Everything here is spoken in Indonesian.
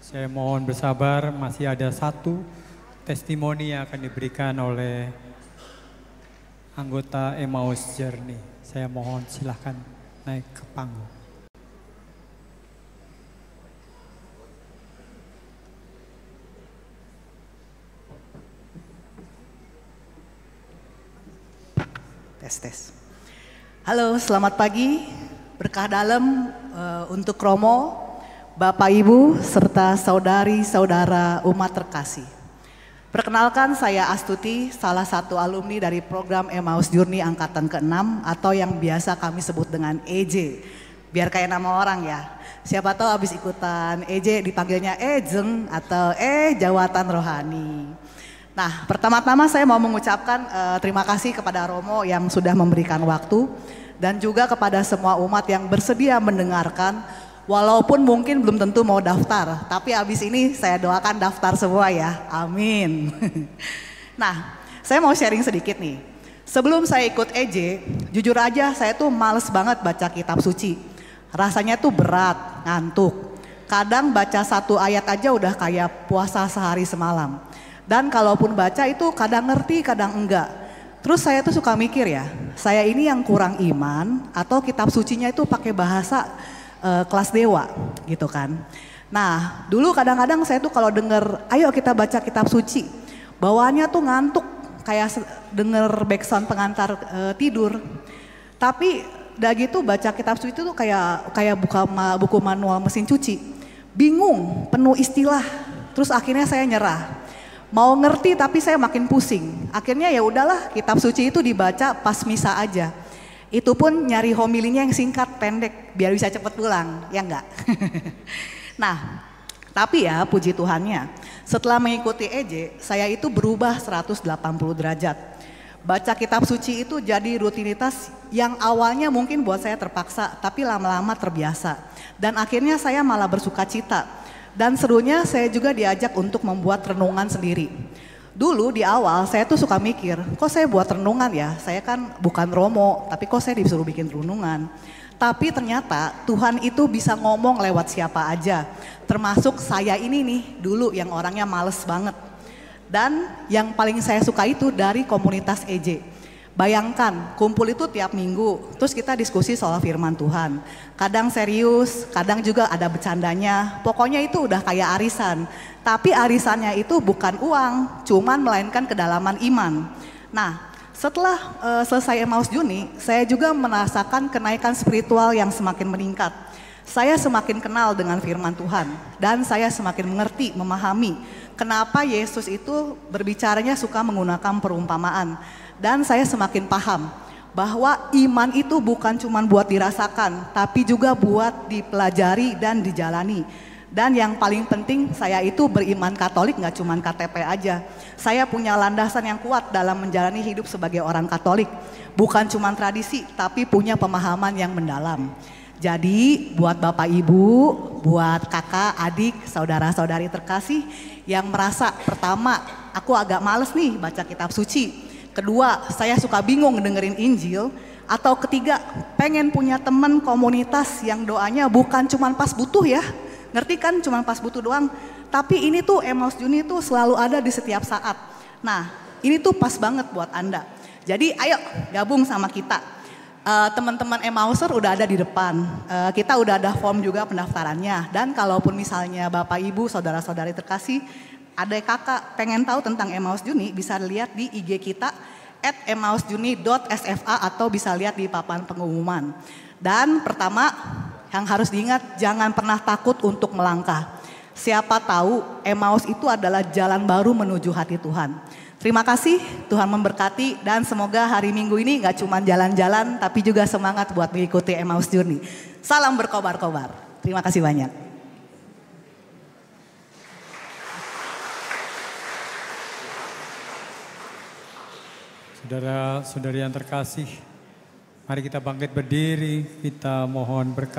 Saya mohon bersabar, masih ada satu testimoni yang akan diberikan oleh anggota Emmaus Journey. Saya mohon silahkan naik ke panggung. Tes. Halo, selamat pagi. Berkah dalam untuk Romo, Bapak Ibu, serta saudari-saudara umat terkasih. Perkenalkan, saya Astuti, salah satu alumni dari program Emmaus Journey angkatan ke-6 atau yang biasa kami sebut dengan EJ. Biar kayak nama orang ya. Siapa tahu habis ikutan EJ dipanggilnya Ejeng atau Jawatan Rohani. Nah, pertama-tama saya mau mengucapkan terima kasih kepada Romo yang sudah memberikan waktu dan juga kepada semua umat yang bersedia mendengarkan, walaupun mungkin belum tentu mau daftar, tapi abis ini saya doakan daftar semua ya, amin. Nah, saya mau sharing sedikit nih. Sebelum saya ikut EJ, jujur aja saya tuh males banget baca kitab suci. Rasanya tuh berat, ngantuk. Kadang baca satu ayat aja udah kayak puasa sehari semalam. Dan kalaupun baca itu kadang ngerti, kadang enggak. Terus saya tuh suka mikir ya, saya ini yang kurang iman atau kitab sucinya itu pakai bahasa kelas dewa gitu kan. Nah dulu kadang-kadang saya tuh kalau denger, ayo kita baca kitab suci, bawaannya tuh ngantuk kayak denger backsound pengantar tidur. Tapi udah gitu baca kitab suci itu tuh kayak buka buku manual mesin cuci. Bingung, penuh istilah, terus akhirnya saya nyerah. Mau ngerti tapi saya makin pusing. Akhirnya ya udahlah, kitab suci itu dibaca pas misa aja. Itu pun nyari homilinya yang singkat, pendek, biar bisa cepet pulang, ya enggak? Nah, tapi ya puji Tuhannya, setelah mengikuti EJ, saya itu berubah 180 derajat. Baca kitab suci itu jadi rutinitas yang awalnya mungkin buat saya terpaksa, tapi lama-lama terbiasa. Dan akhirnya saya malah bersuka cita. Dan serunya saya juga diajak untuk membuat renungan sendiri. Dulu di awal saya tuh suka mikir, kok saya buat renungan ya? Saya kan bukan Romo, tapi kok saya disuruh bikin renungan? Tapi ternyata Tuhan itu bisa ngomong lewat siapa aja. Termasuk saya ini nih, dulu yang orangnya males banget. Dan yang paling saya suka itu dari komunitas EJ. Bayangkan, kumpul itu tiap minggu, terus kita diskusi soal firman Tuhan. Kadang serius, kadang juga ada bercandanya, pokoknya itu udah kayak arisan. Tapi arisannya itu bukan uang, cuman melainkan kedalaman iman. Nah, setelah selesai Emmaus Journey, saya juga merasakan kenaikan spiritual yang semakin meningkat. Saya semakin kenal dengan firman Tuhan, dan saya semakin mengerti, memahami kenapa Yesus itu berbicaranya suka menggunakan perumpamaan. Dan saya semakin paham bahwa iman itu bukan cuma buat dirasakan, tapi juga buat dipelajari dan dijalani. Dan yang paling penting, saya itu beriman Katolik, nggak cuma KTP aja. Saya punya landasan yang kuat dalam menjalani hidup sebagai orang Katolik. Bukan cuma tradisi, tapi punya pemahaman yang mendalam. Jadi buat Bapak Ibu, buat kakak, adik, saudara-saudari terkasih yang merasa pertama, aku agak males nih baca kitab suci. Kedua, saya suka bingung dengerin Injil. Atau ketiga, pengen punya teman komunitas yang doanya bukan cuma pas butuh ya. Ngerti kan, cuma pas butuh doang. Tapi ini tuh Emmaus Journey tuh selalu ada di setiap saat. Nah, ini tuh pas banget buat Anda. Jadi ayo gabung sama kita. Teman-teman Emmauser udah ada di depan. Kita udah ada form juga pendaftarannya. Dan kalaupun misalnya Bapak Ibu, saudara-saudari terkasih, adek kakak pengen tahu tentang Emmaus Journey, bisa lihat di IG kita @emmausjourney.sfa atau bisa lihat di papan pengumuman. Dan pertama yang harus diingat, jangan pernah takut untuk melangkah. Siapa tahu Emmaus itu adalah jalan baru menuju hati Tuhan. Terima kasih, Tuhan memberkati, dan semoga hari Minggu ini gak cuma jalan-jalan tapi juga semangat buat mengikuti Emmaus Journey. Salam berkobar-kobar. Terima kasih banyak. Saudara-saudari yang terkasih, mari kita bangkit berdiri, kita mohon berkat.